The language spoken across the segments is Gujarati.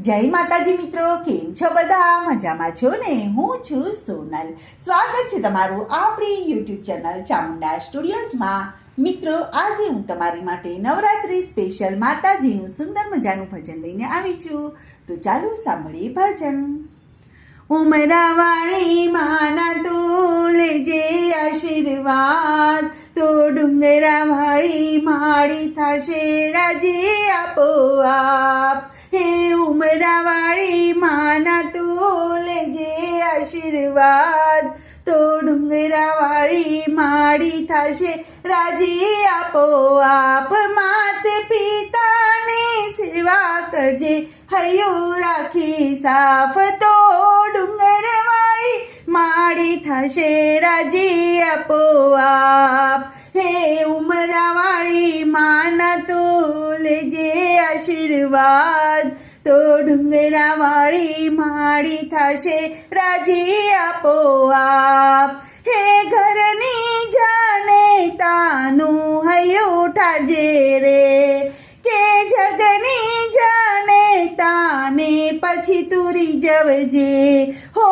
જય માતાજી મિત્રો, કેમ છો બધા? મજામાં છો ને? હું છું સોનલ. સ્વાગત છે તમારું આપણી યુટ્યુબ ચેનલ ચામુંડા સ્ટુડિયોઝમાં. મિત્રો, આજે હું તમારી માટે નવરાત્રી સ્પેશિયલ માતાજીનું સુંદર મજાનું ભજન લઈને આવી છું. તો ચાલો સાંભળીએ ભજન. ઉમરાવાળી માના તું લેજે આશીર્વાદ, તો ડુંગરાવાળી માળી થશે રાજી આપોઆપ. હે ઉમરાવાળી માના તું લેજે આશીર્વાદ, તો ડુંગરાવાળી માળી થશે રાજી આપોઆપ. માત પિતાની સેવા કરજે, હૈયું રાખી સાફ, તો ડુંગરવાળી માળી થશે રાજી આપોઆપ. હે ઉમરાવાળી માના તું લેજે આશીર્વાદ, તો ડુંગરાવાળી માળી થશે રાજી આપોઆપ. હે ઘરની જાને તાનું હૈયું ઠારજે રે, કે જગની જાને તાને પછી તુરી જવજે. હો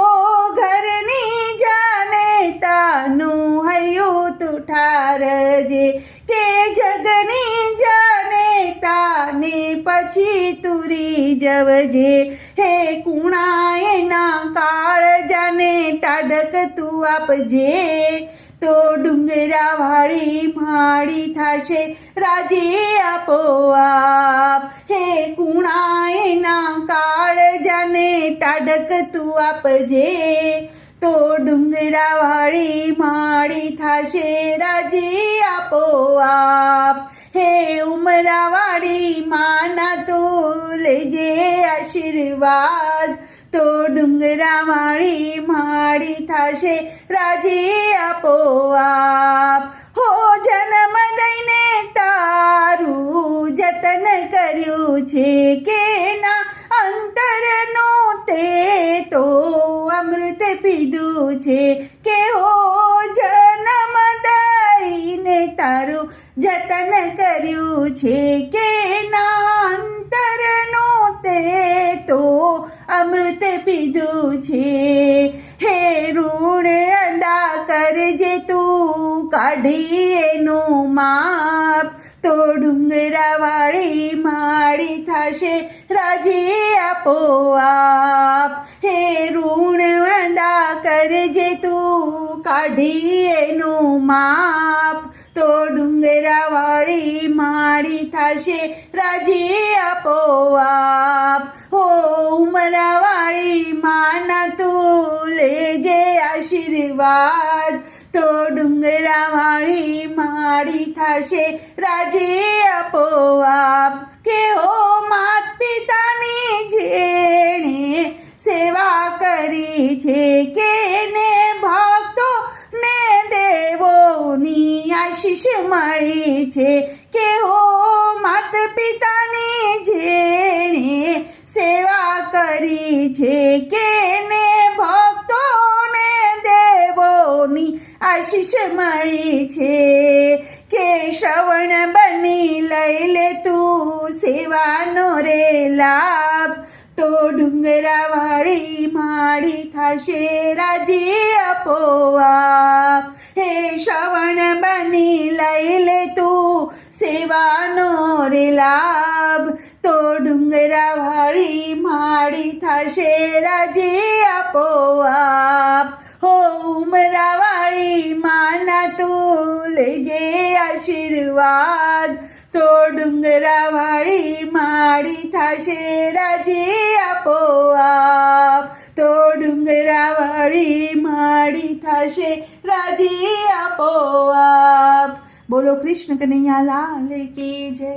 ઘરની જાને તાનું હૈયું તું ઠારજે, કે જગની જાને તાને પછી તુરી જવજે. હે કુણાએ ના કાળ જાને ટાઢક તું આપજે, તો ડુંગરાવાળી માળી થશે રાજી આપોઆપ. હે કુણાએ ના કાળ જાને ટાઢક તું આપજે, તો ડુંગરાવાળી માળી થશે રાજી આપોઆપ. હે ઉમરાવાળી માના તું લેજે આશીર્વાદ, તો ડુંગરાવાળી માળી થશે રાજી આપોઆપ. હો જન્મ દઈને તારું જતન કર્યું છે, કે ના અંતરનું તે તો અમૃત પીધું છે. કે હો જન્મ દઈને તારું જતન કર્યું છે, કે ના અંતરનું તે તો અમૃત પીધું છે. હે ઋણ અદા કરજે તું કાઢી એનું માપ, તો ડુંગરાવાળી માળી થશે રાજી આપોઆપ. હે ઋણ અદા કરજે તું કાઢી એનું માપ, તો ડુંગરાવાળી માળી થશે રાજી આપોઆપ. હો ઉમરાવાળી માના તું લેજે આશીર્વાદ, તો ડુંગરાવાળી માળી થશે રાજી આપોઆપ. કે હો માત પિતાની જેણે સેવા કરી છે, કે ને ભક્તો ને દેવોની આશીષ મળી છે. કે હો માત પિતાની જેણે સેવા કરી છે, કે ને ભક્તો ને દેવોની આશીષ મળી છે. કે શ્રવણ બની લઈ લે તું સેવાનો રે લાભ, તો ડુંગરાવાળી માળી થશે રાજી આપોઆપ. હે શ્રવણ બની લઈ લે તું સેવાનો રે લાભ, તો ડુંગરાવાળી માળી થશે રાજી આપોઆપ. હો ઉમરાવાળી માના તું લેજે આશીર્વાદ, તો ડુંગરાવાળી માળી થશે રાજી આપોઆપ. તો ડુંગરાવાળી માળી થશે રાજી આપોઆપ. બોલો કૃષ્ણ કનૈયા લાલ કી જય.